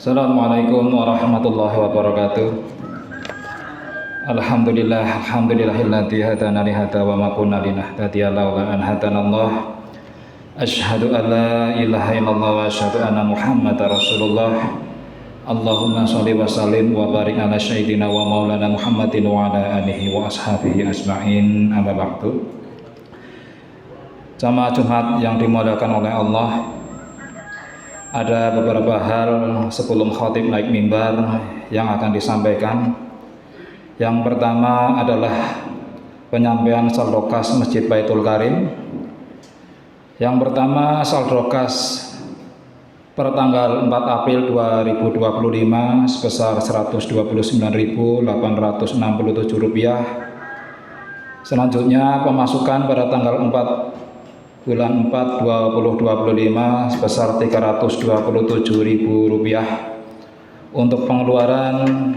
Assalamualaikum warahmatullahi wabarakatuh. Alhamdulillahilladzi hadana li hadza wa ma kunna linahtadiya laula an hadanallah. Asyhadu an la ilaha illallah wa asyhadu anna Muhammadar Rasulullah. Allahumma shalli wa sallim wa barik ala sayyidina wa maulana Muhammadin wa ala alihi wa ashabihi ajma'in. Amma ba'du. Jamaah Jumat yang dimuliakan oleh Allah, ada beberapa hal sebelum khatib naik mimbar yang akan disampaikan. Yang pertama adalah penyampaian saldo kas Masjid Baitul Karim. Yang pertama, saldo kas per tanggal 4 April 2025 sebesar Rp129.867. Selanjutnya pemasukan pada tanggal 4 bulan 4 2025 sebesar Rp327.000. Untuk pengeluaran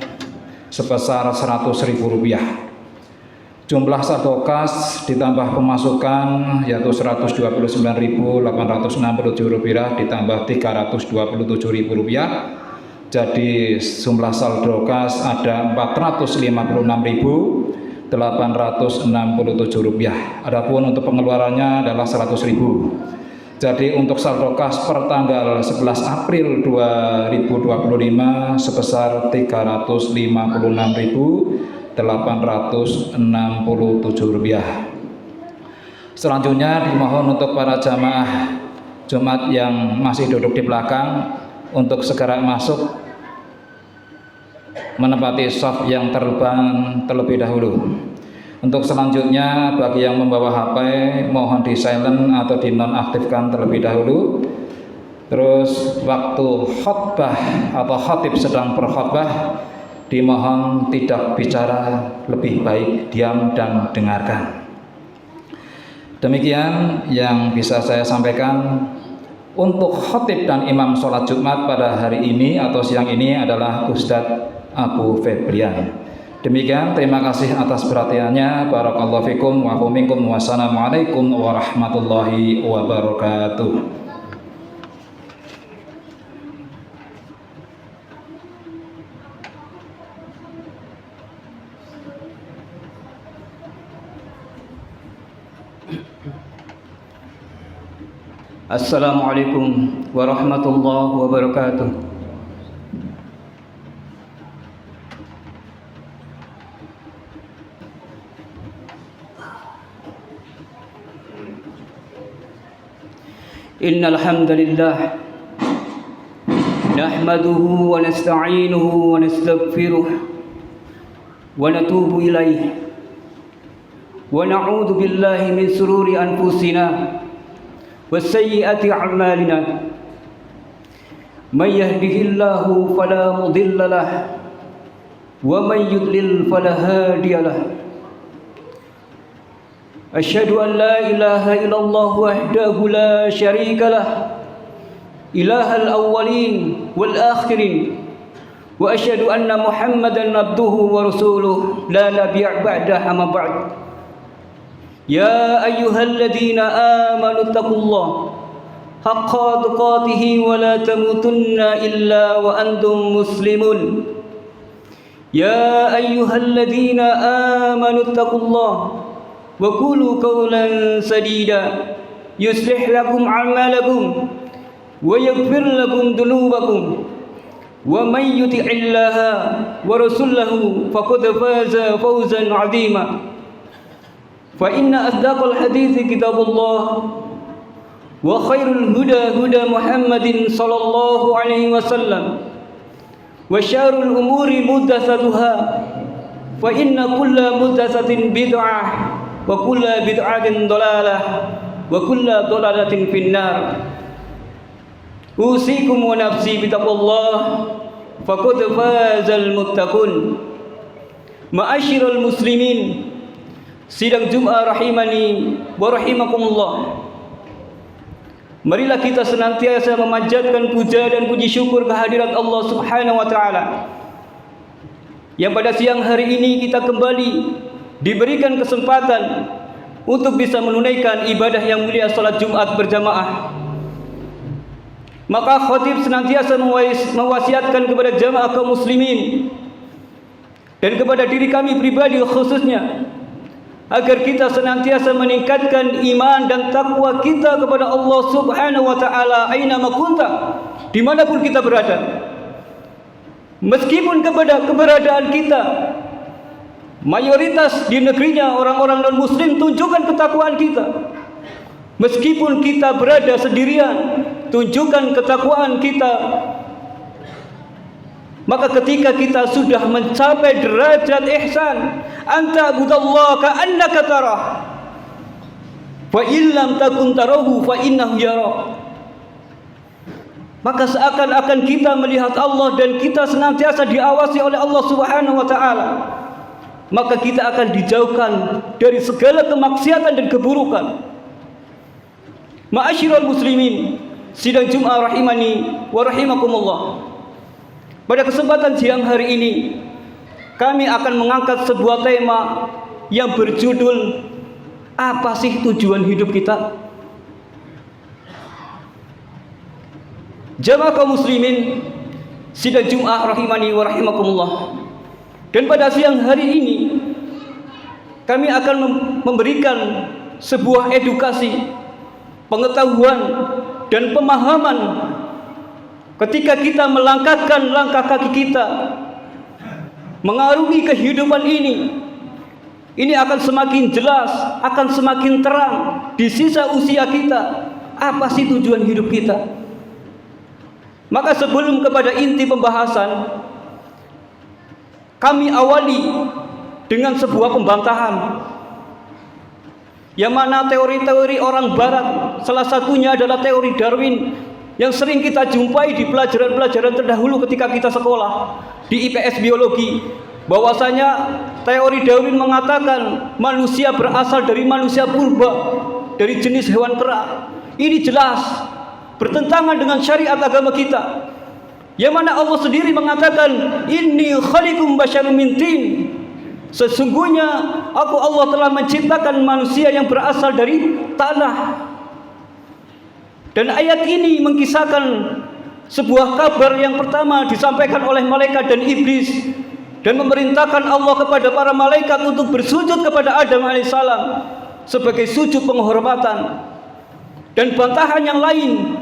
sebesar Rp100.000. Jumlah saldo kas ditambah pemasukan yaitu Rp129.867 ditambah Rp327.000. Jadi jumlah saldo kas ada Rp456.867. Adapun untuk pengeluarannya adalah Rp100.000. Jadi untuk saldo kas per tanggal 11 April 2025 sebesar Rp356.867. Selanjutnya dimohon untuk para jamaah Jumat yang masih duduk di belakang untuk segera masuk menempati shaf yang terlebih dahulu. Untuk selanjutnya bagi yang membawa HP mohon di silent atau di nonaktifkan terlebih dahulu. Terus waktu khutbah atau khatib sedang berkhutbah dimohon tidak bicara, lebih baik diam dan dengarkan. Demikian yang bisa saya sampaikan. Untuk khatib dan imam sholat Jumat pada hari ini atau siang ini adalah Ustadz Abu Febrian. Demikian, terima kasih atas perhatiannya. Barakallahu fikum wa minkum. Wassalamualaikum warahmatullahi wabarakatuh. Assalamualaikum warahmatullahi wabarakatuh. Innal hamdalillah nahmaduhu wa nasta'inuhu wa nastaghfiruh wa natubu ilaihi wa na'udzu billahi min shururi anfusina wa sayyiati a'malina. May yahdihillahu fala mudilla lahu wa may yudlil fala hadiya lahu. Asyhadu an la ilaha illallah wahdahu la syarika lah, ilahal awwalin wal akhirin, wa asyhadu anna Muhammadan abduhu wa rasuluh la nabiyya ba'dahu amma ba'd. Ya ayyuhalladzina amanu taqullaha haqqa tuqatih wa la tamutunna illa wa antum muslimun. Ya ayyuhalladzina amanu taqullaha wa qulu qawlan sadida yuslih lakum a'malakum wa yaghfir lakum dhunubakum wa may yuti'illaha wa rasulahu faqad faza fawzan 'azima. Fa inna asdaqal hadithi kitabullah wa khairul huda huda Muhammadin sallallahu alaihi wasallam wa syarrul umuri muhdatsatuha fa inna kulla muhdatsatin bid'ah wa kulla bid'atin dhalalah wa kulla dhalalatin finnar. Usikum wa nafsi bitaqwallah faqad fazal muttaqun. Ma'asyiral muslimin, sidang Jumat rahimani wa rahimakumullah. Marilah kita senantiasa memanjatkan puja dan puji syukur kehadirat Allah Subhanahu wa taala yang pada siang hari ini kita kembali diberikan kesempatan untuk bisa menunaikan ibadah yang mulia salat Jumat berjamaah. Maka khatib senantiasa mewasiatkan kepada jamaah kaum muslimin dan kepada diri kami pribadi khususnya, agar kita senantiasa meningkatkan iman dan takwa kita kepada Allah Subhanahu wa taala aina ma kunta, dimanapun kita berada. Meskipun keberadaan kita mayoritas di negerinya orang-orang non-muslim, tunjukkan ketakwaan kita. Meskipun kita berada sendirian, tunjukkan ketakwaan kita. Maka ketika kita sudah mencapai derajat ihsan, anta budallaha ka'annaka tarah, fa illam takun tarahu fa innahu yarah. Maka seakan-akan kita melihat Allah dan kita senantiasa diawasi oleh Allah Subhanahu wa taala. Maka kita akan dijauhkan dari segala kemaksiatan dan keburukan. Ma'asyiral muslimin, sidang Jumat rahimani wa rahimakumullah. Pada kesempatan siang hari ini, kami akan mengangkat sebuah tema yang berjudul, apa sih tujuan hidup kita? Jamaah kaum muslimin, sidang Jumat rahimani wa rahimakumullah. Dan pada siang hari ini, kami akan memberikan sebuah edukasi, pengetahuan dan pemahaman ketika kita melangkahkan langkah kaki kita mengarungi kehidupan ini akan semakin jelas, akan semakin terang di sisa usia kita, apa sih tujuan hidup kita. Maka sebelum kepada inti pembahasan, kami awali dengan sebuah pembantahan, yang mana teori-teori orang barat, salah satunya adalah teori Darwin, yang sering kita jumpai di pelajaran-pelajaran terdahulu ketika kita sekolah di IPS biologi, bahwasanya teori Darwin mengatakan manusia berasal dari manusia purba, dari jenis hewan kera. Ini jelas bertentangan dengan syariat agama kita, yang mana Allah sendiri mengatakan, inni khaliqum basyarum min tin, sesungguhnya aku Allah telah menciptakan manusia yang berasal dari tanah. Dan ayat ini mengisahkan sebuah kabar yang pertama disampaikan oleh malaikat dan iblis, dan memerintahkan Allah kepada para malaikat untuk bersujud kepada Adam alaihissalam sebagai sujud penghormatan. Dan bantahan yang lain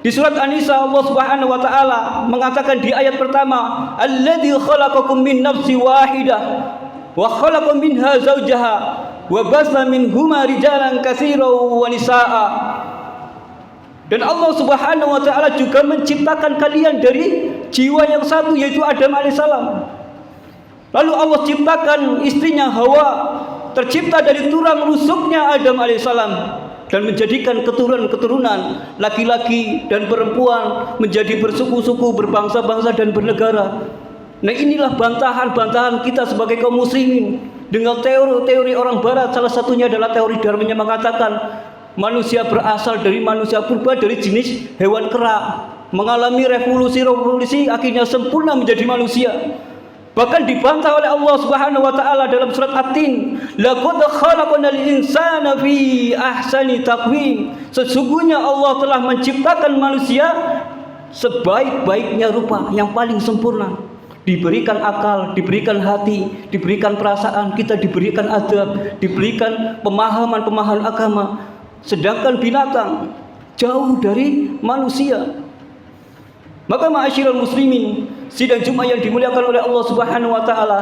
di surat An-Nisa, Allah Subhanahu wa taala mengatakan di ayat pertama, alladzi khalaqakum min nafsin wahidah wa khalaqa minha zawjaha wa basa minhuma rijalan katsiran wa nisaa. Dan Allah Subhanahu wa taala juga menciptakan kalian dari jiwa yang satu, yaitu Adam alaihissalam. Lalu Allah ciptakan istrinya Hawa, tercipta dari tulang rusuknya Adam alaihissalam, dan menjadikan keturunan laki-laki dan perempuan menjadi bersuku-suku, berbangsa-bangsa dan bernegara. Nah, inilah bantahan-bantahan kita sebagai kaum muslimin dengan teori-teori orang barat. Salah satunya adalah teori Darwin yang mengatakan manusia berasal dari manusia purba, dari jenis hewan kera, mengalami revolusi, akhirnya sempurna menjadi manusia. Bahkan dibantah oleh Allah Subhanahu wa taala dalam surat At-Tin, laqad khalaqnal insana fi ahsani taqwim, sesungguhnya Allah telah menciptakan manusia sebaik-baiknya rupa, yang paling sempurna. Diberikan akal, diberikan hati, diberikan perasaan, kita diberikan adab, diberikan pemahaman-pemahaman agama. Sedangkan binatang jauh dari manusia. Maka ma'asyiral muslimin, sidang Jumat yang dimuliakan oleh Allah Subhanahu wa taala,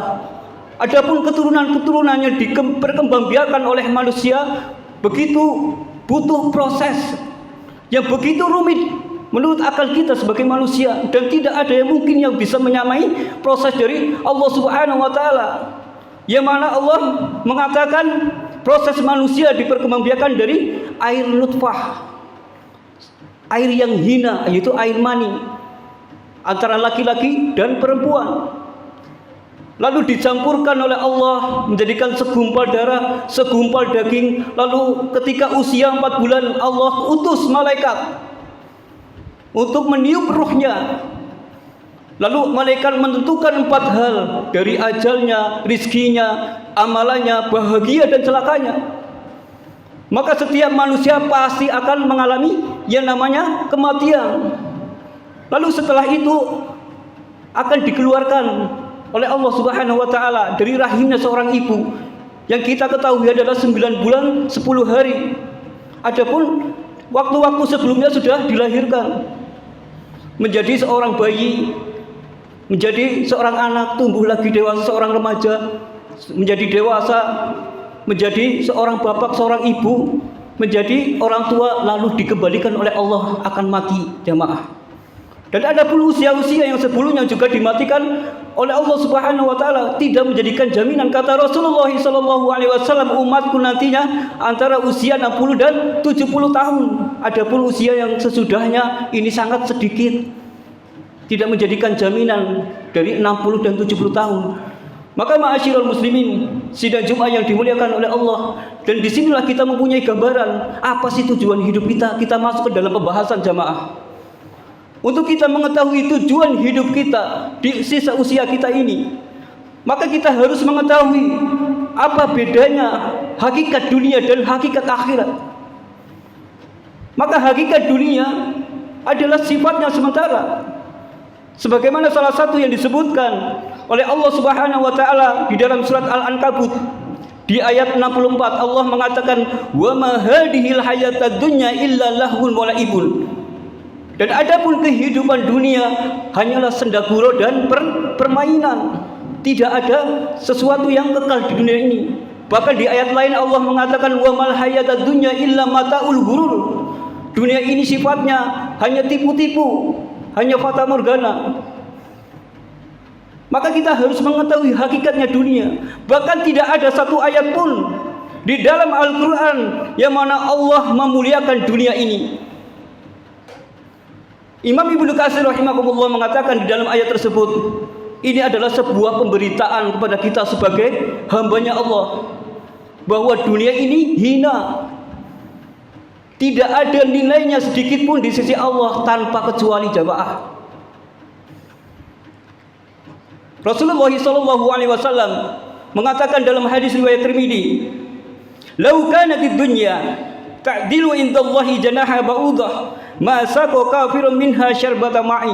adapun keturunan-keturunan yang diperkembangbiakan oleh manusia begitu butuh proses yang begitu rumit menurut akal kita sebagai manusia, dan tidak ada yang mungkin yang bisa menyamai proses dari Allah Subhanahu wa taala. Yang mana Allah mengatakan proses manusia diperkembangbiakan dari air nutfah, air yang hina, yaitu air mani, antara laki-laki dan perempuan. Lalu dicampurkan oleh Allah menjadikan segumpal darah, segumpal daging. Lalu ketika usia 4 bulan, Allah utus malaikat untuk meniup ruhnya. Lalu malaikat menentukan 4 hal, dari ajalnya, rizkinya, amalannya, bahagia dan celakanya. Maka setiap manusia pasti akan mengalami yang namanya kematian. Lalu setelah itu akan dikeluarkan oleh Allah Subhanahu wa taala dari rahimnya seorang ibu yang kita ketahui adalah 9 bulan 10 hari. Adapun waktu-waktu sebelumnya sudah dilahirkan menjadi seorang bayi, menjadi seorang anak, tumbuh lagi dewasa, seorang remaja, menjadi dewasa, menjadi seorang bapak, seorang ibu, menjadi orang tua, lalu dikembalikan oleh Allah akan mati, jamaah. Dan ada pun usia-usia yang sebelumnya juga dimatikan oleh Allah Subhanahu wa taala, tidak menjadikan jaminan. Kata Rasulullah sallallahu alaihi wasallam, umatku nantinya antara usia 60 dan 70 tahun. Adapun usia yang sesudahnya ini sangat sedikit, tidak menjadikan jaminan dari 60 dan 70 tahun. Maka ma'asyiral muslimin, sidang Jumat yang dimuliakan oleh Allah, dan disinilah kita mempunyai gambaran apa sih tujuan hidup kita. Kita masuk ke dalam pembahasan jamaah. Untuk kita mengetahui tujuan hidup kita di sisa usia kita ini, maka kita harus mengetahui apa bedanya hakikat dunia dan hakikat akhirat. Maka hakikat dunia adalah sifatnya sementara, sebagaimana salah satu yang disebutkan oleh Allah Subhanahu wa taala di dalam surat Al-Ankabut di ayat 64. Allah mengatakan, "Wa ma hadhil hayatad dunya illa lahwun wa la'ibun." Dan adapun kehidupan dunia hanyalah senda gurau dan permainan. Tidak ada sesuatu yang kekal di dunia ini. Bahkan di ayat lain Allah mengatakan, "Wa mal hayatad dunya illa mataul ghurur." Dunia ini sifatnya hanya tipu-tipu, hanya fata morgana. Maka kita harus mengetahui hakikatnya dunia. Bahkan tidak ada satu ayat pun di dalam Al-Quran yang mana Allah memuliakan dunia ini. Imam Ibnu Katsir rahimahullah mengatakan di dalam ayat tersebut, ini adalah sebuah pemberitaan kepada kita sebagai hambanya Allah, bahwa dunia ini hina, tidak ada nilainya sedikit pun di sisi Allah tanpa kecuali jamaah. Rasulullah SAW mengatakan dalam hadis riwayat Tirmidzi, "Lau kanatid dunya ta'dilu indallahi janaha ba'udah, ma saqa kafirun minha syarbata ma'i."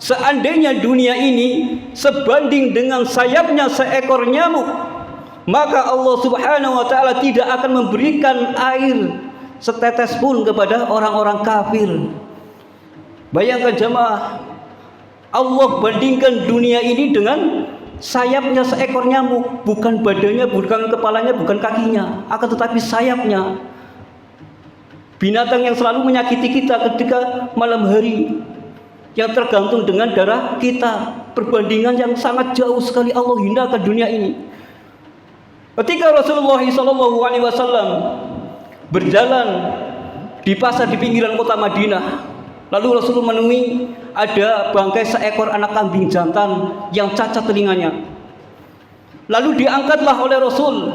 Seandainya dunia ini sebanding dengan sayapnya seekor nyamuk, maka Allah Subhanahu wa taala tidak akan memberikan air setetes pun kepada orang-orang kafir. Bayangkan jemaah, Allah bandingkan dunia ini dengan sayapnya seekor nyamuk, bukan badannya, bukan kepalanya, bukan kakinya, akan tetapi sayapnya. Binatang yang selalu menyakiti kita ketika malam hari, yang tergantung dengan darah kita. Perbandingan yang sangat jauh sekali Allah hinakan dunia ini. Ketika Rasulullah SAW berjalan di pasar di pinggiran kota Madinah, lalu Rasulullah menemui ada bangkai seekor anak kambing jantan yang cacat telinganya. Lalu diangkatlah oleh Rasul.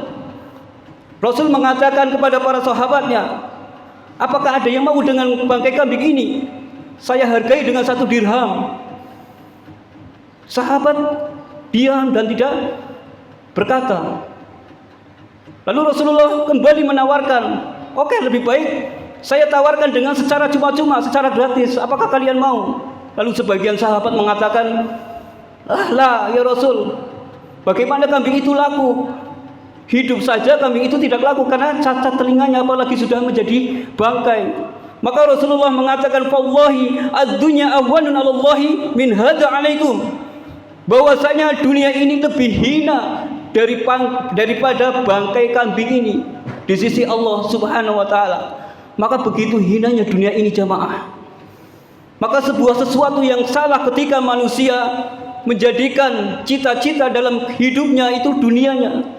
Rasul mengatakan kepada para sahabatnya, "Apakah ada yang mau dengan bangkai kambing ini? Saya hargai dengan 1 dirham." Sahabat diam dan tidak berkata. Lalu Rasulullah kembali menawarkan, "Oke, lebih baik saya tawarkan dengan secara cuma-cuma, secara gratis. Apakah kalian mau?" Lalu sebagian sahabat mengatakan, "Lah ya Rasul, bagaimana kambing itu laku? Hidup saja kambing itu tidak laku karena cacat telinganya, apalagi sudah menjadi bangkai." Maka Rasulullah mengatakan, "Wallahi ad-dunya ahwanun 'alallahi min hadza 'alaikum." Bahwasanya dunia ini lebih hina daripada bangkai kambing ini di sisi Allah Subhanahu wa taala. Maka begitu hinanya dunia ini jamaah. Maka sesuatu yang salah ketika manusia menjadikan cita-cita dalam hidupnya itu dunianya.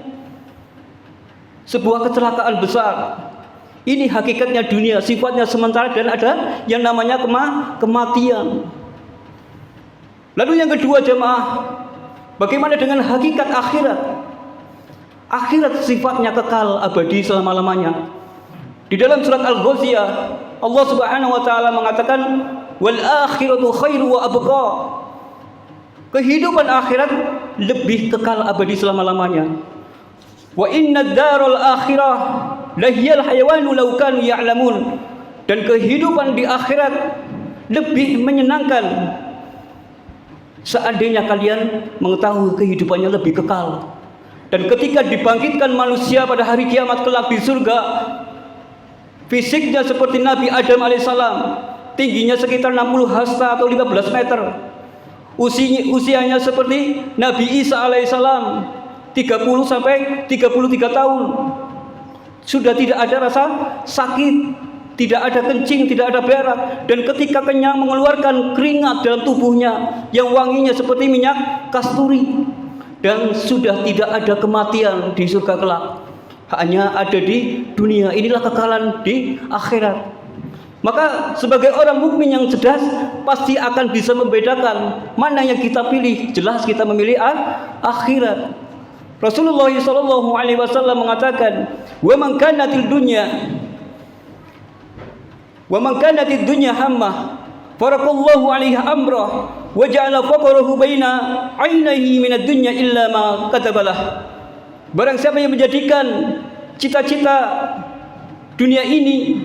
Sebuah kecelakaan besar. Ini hakikatnya dunia, sifatnya sementara dan ada yang namanya kematian. Lalu yang kedua jemaah, bagaimana dengan hakikat akhirat? Akhirat sifatnya kekal abadi selama-lamanya. Di dalam surat Al-Ghasyiyah, Allah Subhanahu wa taala mengatakan, "Wal akhiratu khairu wa abqa." Kehidupan akhirat lebih kekal abadi selama-lamanya. "Wa innad daral akhirah lahiyal hayawanu law kanu ya'lamun." Dan kehidupan di akhirat lebih menyenangkan seandainya kalian mengetahui kehidupannya lebih kekal. Dan ketika dibangkitkan manusia pada hari kiamat kelak di surga, fisiknya seperti Nabi Adam alaihissalam, tingginya sekitar 60 hasta atau 15 meter. Usianya seperti Nabi Isa alaihissalam, 30 sampai 33 tahun. Sudah tidak ada rasa sakit, tidak ada kencing, tidak ada berak, dan ketika kenyang mengeluarkan keringat dalam tubuhnya yang wanginya seperti minyak kasturi, dan sudah tidak ada kematian di surga kelak, hanya ada di dunia. Inilah kekekalan di akhirat. Maka sebagai orang mukmin yang cerdas pasti akan bisa membedakan mana yang kita pilih. Jelas kita memilih akhirat. Rasulullah SAW mengatakan, "Wa man kanatid dunya hammah, farakallahu 'alaiha amrah, wa ja'ala faqrahu baina 'ainaihi minad dunya illa ma katabalah." Barang siapa yang menjadikan cita-cita dunia ini,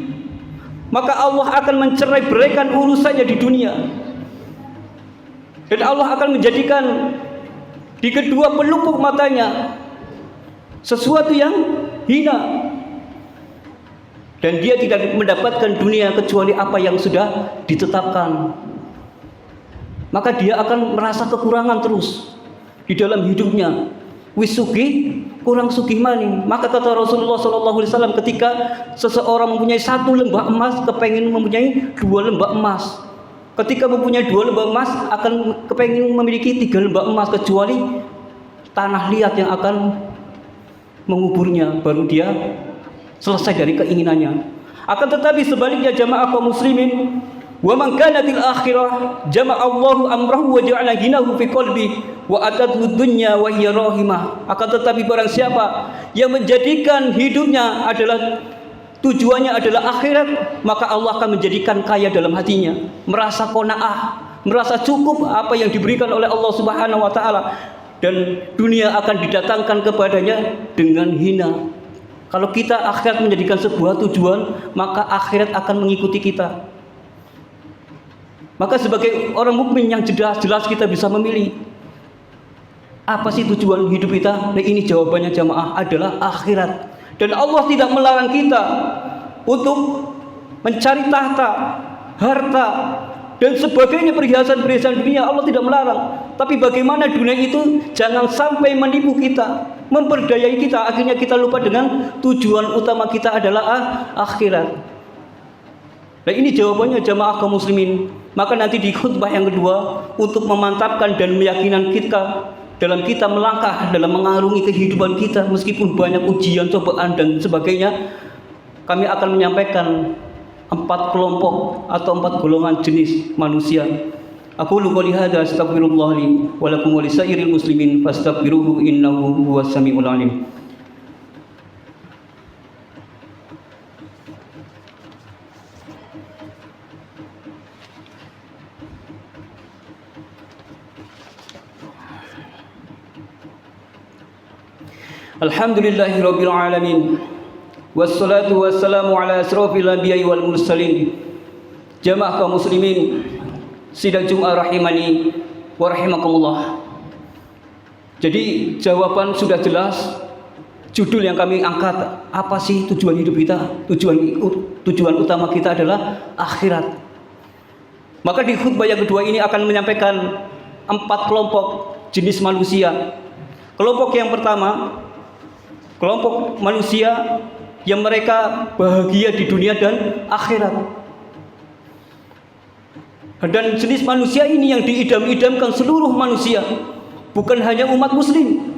maka Allah akan mencerai beraikan urusannya di dunia, dan Allah akan menjadikan di kedua pelupuk matanya sesuatu yang hina, dan dia tidak mendapatkan dunia kecuali apa yang sudah ditetapkan. Maka dia akan merasa kekurangan terus di dalam hidupnya. Wis sugih kurang sugih maning. Maka kata Rasulullah SAW, ketika seseorang mempunyai 1 lembah emas, kepengin mempunyai 2 lembah emas. Ketika mempunyai 2 lembah emas, akan kepengin memiliki 3 lembah emas, kecuali tanah liat yang akan menguburnya, baru dia selesai dari keinginannya. Akan tetapi sebaliknya jamaah kaum muslimin, wa man kanatil akhirah jama'a Allahu amrahu wa ja'ala ghinahu fi qalbi wa atathu dunya wa hiya rahimah. Akan tetapi barang siapa yang menjadikan hidupnya adalah tujuannya adalah akhirat, maka Allah akan menjadikan kaya dalam hatinya, merasa qanaah, merasa cukup apa yang diberikan oleh Allah Subhanahu wa taala, dan dunia akan didatangkan kepadanya dengan hina. Kalau kita akhirat menjadikan sebuah tujuan, maka akhirat akan mengikuti kita. Maka sebagai orang mukmin yang jelas kita bisa memilih apa sih tujuan hidup kita. Nah, ini jawabannya jamaah adalah akhirat. Dan Allah tidak melarang kita untuk mencari tahta, harta, dan sebagainya, perhiasan-perhiasan dunia. Allah tidak melarang. Tapi bagaimana dunia itu jangan sampai menipu kita, memperdayai kita, akhirnya kita lupa dengan tujuan utama kita adalah akhirat. Nah, ini jawabannya jamaah kaum muslimin. Maka nanti di khutbah yang kedua, untuk memantapkan dan meyakinkan kita dalam kita melangkah dalam mengarungi kehidupan kita meskipun banyak ujian, cobaan dan sebagainya, kami akan menyampaikan 4 kelompok atau 4 golongan jenis manusia. Aku qouli hadza astaghfirullah li wa lakum wa lisairil muslimin fastaghfiruhu innahu huwas samiul alim. Alhamdulillahirabbil alamin. Wassalatu wassalamu ala asrofil anbiya'i wal mursalin. Jamaah kaum muslimin sidang Jumat rahimani wa rahimakumullah. Jadi jawaban sudah jelas. Judul yang kami angkat, apa sih tujuan hidup kita? Tujuan utama kita adalah akhirat. Maka di khutbah yang kedua ini akan menyampaikan 4 kelompok jenis manusia. Kelompok yang pertama, kelompok manusia yang mereka bahagia di dunia dan akhirat. Dan jenis manusia ini yang diidam-idamkan seluruh manusia, bukan hanya umat muslim.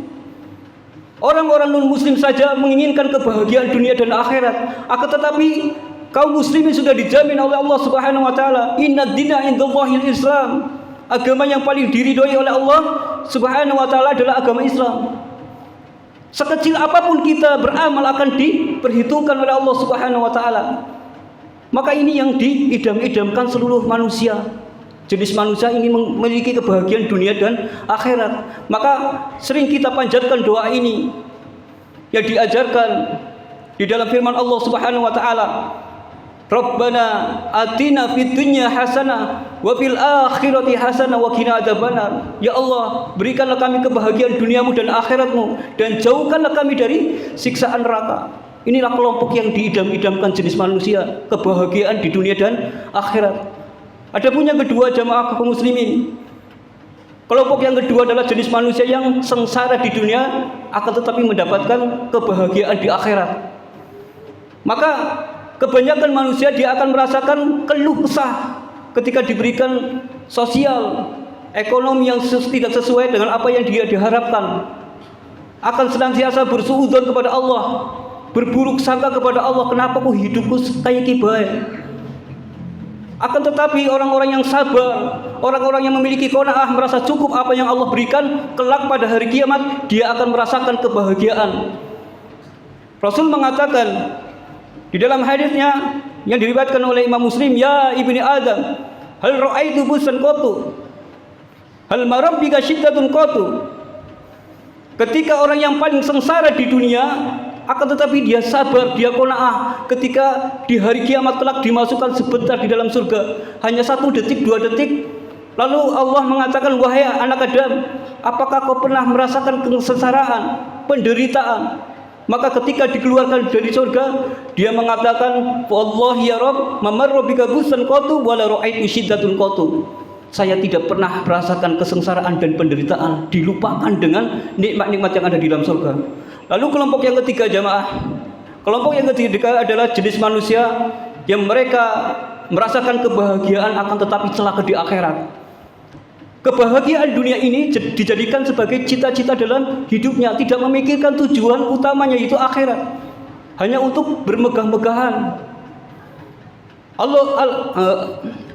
Orang-orang non-muslim saja menginginkan kebahagiaan dunia dan akhirat. Akan tetapi kaum muslimin sudah dijamin oleh Allah Subhanahu wa taala, "Innad dina indallahil Islam." Agama yang paling diridhoi oleh Allah Subhanahu wa taala adalah agama Islam. Sekecil apapun kita beramal akan diperhitungkan oleh Allah Subhanahu wa taala. Maka ini yang diidam-idamkan seluruh manusia. Jenis manusia ini memiliki kebahagiaan dunia dan akhirat. Maka sering kita panjatkan doa ini yang diajarkan di dalam firman Allah Subhanahu wa taala. Rabbana atina fid dunya hasanah wa fil akhirati hasanah wa qina adzabannar. Ya Allah, berikanlah kami kebahagiaan duniamu dan akhiratmu, dan jauhkanlah kami dari siksaan neraka. Inilah kelompok yang diidam-idamkan jenis manusia, kebahagiaan di dunia dan akhirat. Adapun yang kedua, jamaah kaum muslimin, kelompok yang kedua adalah jenis manusia yang sengsara di dunia akan tetapi mendapatkan kebahagiaan di akhirat. Maka kebanyakan manusia dia akan merasakan keluh kesah ketika diberikan sosial, ekonomi yang tidak sesuai dengan apa yang dia diharapkan. Akan senantiasa bersuudzon kepada Allah, berburuk sangka kepada Allah, kenapa kok hidupku kayak baik. Akan tetapi orang-orang yang sabar, orang-orang yang memiliki qanaah, merasa cukup apa yang Allah berikan, kelak pada hari kiamat dia akan merasakan kebahagiaan. Rasul mengatakan di dalam hadisnya yang diriwayatkan oleh Imam Muslim, ya ibni Adam, hal ra'aitu busan qatu, hal marabbika syiddatun qatu. Ketika orang yang paling sengsara di dunia, akan tetapi dia sabar, dia qanaah, ketika di hari kiamat kelak dimasukkan sebentar di dalam surga, hanya 1 detik 2 detik, lalu Allah mengatakan, wahai anak Adam, apakah kau pernah merasakan kesengsaraan, penderitaan? Maka ketika dikeluarkan dari surga, dia mengatakan, wallahi ya Rabb, mamarra bika busan qatu wala ra'aitu syiddatun qatu. Saya tidak pernah merasakan kesengsaraan dan penderitaan, dilupakan dengan nikmat-nikmat yang ada di dalam surga. Lalu kelompok yang ketiga, jamaah, kelompok yang ketiga adalah jenis manusia yang mereka merasakan kebahagiaan akan tetapi celaka di akhirat. Kebahagiaan dunia ini dijadikan sebagai cita-cita dalam hidupnya, tidak memikirkan tujuan utamanya yaitu akhirat, hanya untuk bermegah-megahan.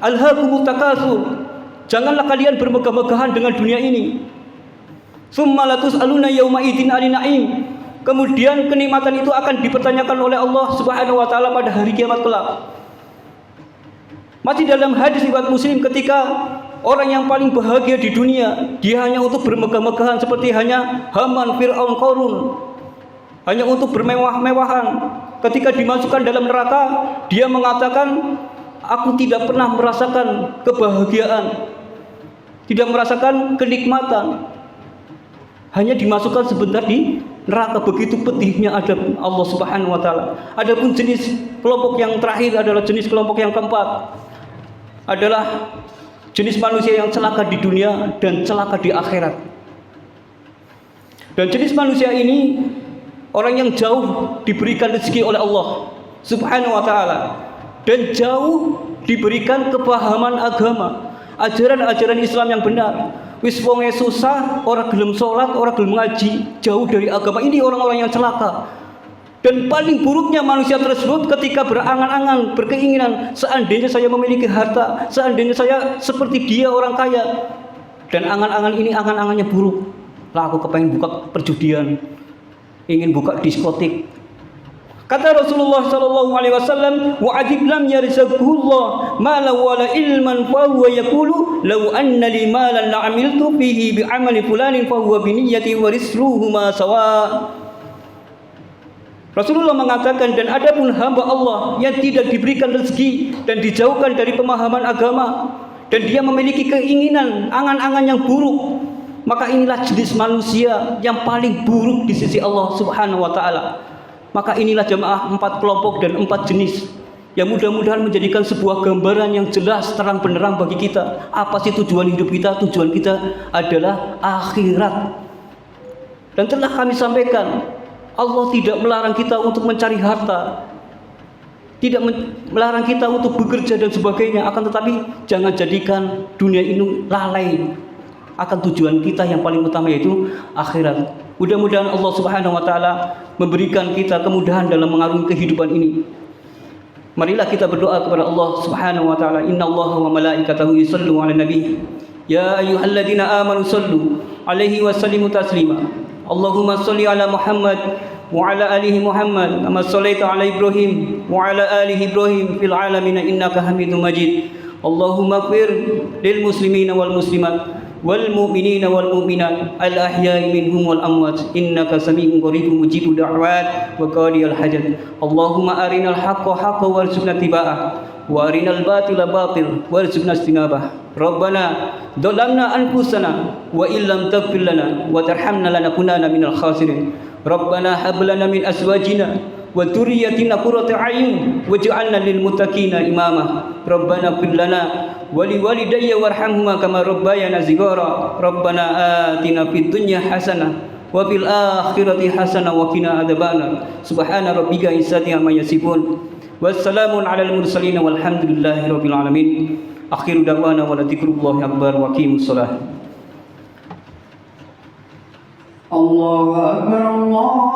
Alhaakumut takatsur, janganlah kalian bermegah-megahan dengan dunia ini. Summa latus'aluna yauma idzin 'anil na'im. Kemudian kenikmatan itu akan dipertanyakan oleh Allah Subhanahu wa taala pada hari kiamat kelak. Masih dalam hadis riwayat Muslim, ketika orang yang paling bahagia di dunia, dia hanya untuk bermegah-megahan seperti hanya Haman, Fir'aun, Qarun, hanya untuk bermewah-mewahan. Ketika dimasukkan dalam neraka, dia mengatakan, aku tidak pernah merasakan kebahagiaan, tidak merasakan kenikmatan, hanya dimasukkan sebentar di neraka. Begitu pedihnya adab Allah Subhanahu wa taala. Adapun jenis kelompok yang terakhir adalah jenis kelompok yang keempat, adalah jenis manusia yang celaka di dunia dan celaka di akhirat. Dan jenis manusia ini orang yang jauh diberikan rezeki oleh Allah Subhanahu wa taala dan jauh diberikan kepahaman agama, ajaran-ajaran Islam yang benar. Wis wonge susah, orang gelem sholat, orang gelem ngaji, jauh dari agama. Ini orang-orang yang celaka. Dan paling buruknya manusia tersebut ketika berangan-angan, berkeinginan, seandainya saya memiliki harta, seandainya saya seperti dia orang kaya. Dan angan-angan ini angan-angannya buruk. Lah aku kepengen buka perjudian, ingin buka diskotik. Kata Rasulullah sallallahu alaihi wasallam, wa ajib lam yarzaqullah mala wala ilman fa huwa yaqulu law anna li malan la amiltu fihi bi amali fulanin fa huwa bi niyyati wa risruhuma sawa. Rasulullah mengatakan, dan adapun hamba Allah yang tidak diberikan rezeki dan dijauhkan dari pemahaman agama, dan dia memiliki keinginan, angan-angan yang buruk, maka inilah jenis manusia yang paling buruk di sisi Allah Subhanahu wa taala. Maka inilah jamaah 4 kelompok dan 4 jenis yang mudah-mudahan menjadikan sebuah gambaran yang jelas, terang benderang bagi kita. Apa sih tujuan hidup kita? Tujuan kita adalah akhirat. Dan telah kami sampaikan, Allah tidak melarang kita untuk mencari harta, tidak melarang kita untuk bekerja dan sebagainya. Akan tetapi jangan jadikan dunia ini lalai akan tujuan kita yang paling utama, yaitu akhirat. Mudah-mudahan Allah Subhanahu wa taala memberikan kita kemudahan dalam mengarungi kehidupan ini. Marilah kita berdoa kepada Allah Subhanahu wa taala. Innallaha wa malaikatahu yusallu 'alan nabi. Ya ayyuhalladzina amanu sallu 'alaihi wa sallimu taslima. Allahumma shalli 'ala Muhammad wa 'ala alihi Muhammad kama shallaita 'ala Ibrahim wa 'ala alihi Ibrahim fil 'alamin innaka Hamidum Majid. Allahumma ighfir lil muslimina wal muslimat والمؤمنين والمؤمنات الأحياء منهم والأموات إنك سميع قريب مجيب الدعوات وقاضي الحاجات اللهم أرنا الحق حقا وارزقنا اتباعه وأرنا الباطل باطل وارزقنا اجتنابه ربنا ظلمنا أنفسنا وإن لم تغفر لنا وترحمنا لنكونن من الخاسرين ربنا هب لنا من أزواجنا وذريتنا قرة أعين واجعلنا للمتقين إماما ربنا اغفر لنا ولوالدي وارحمهما كما ربيانا صغارا ربنا آتنا في الدنيا حسنة وفي الآخرة حسنة وقنا عذاب النار سبحان ربك عزة عما يصفون والسلام على المرسلين والحمد لله رب العالمين آخر دعوانا ولذكر الله أكبر وأقيموا الصلاة الله أكبر الله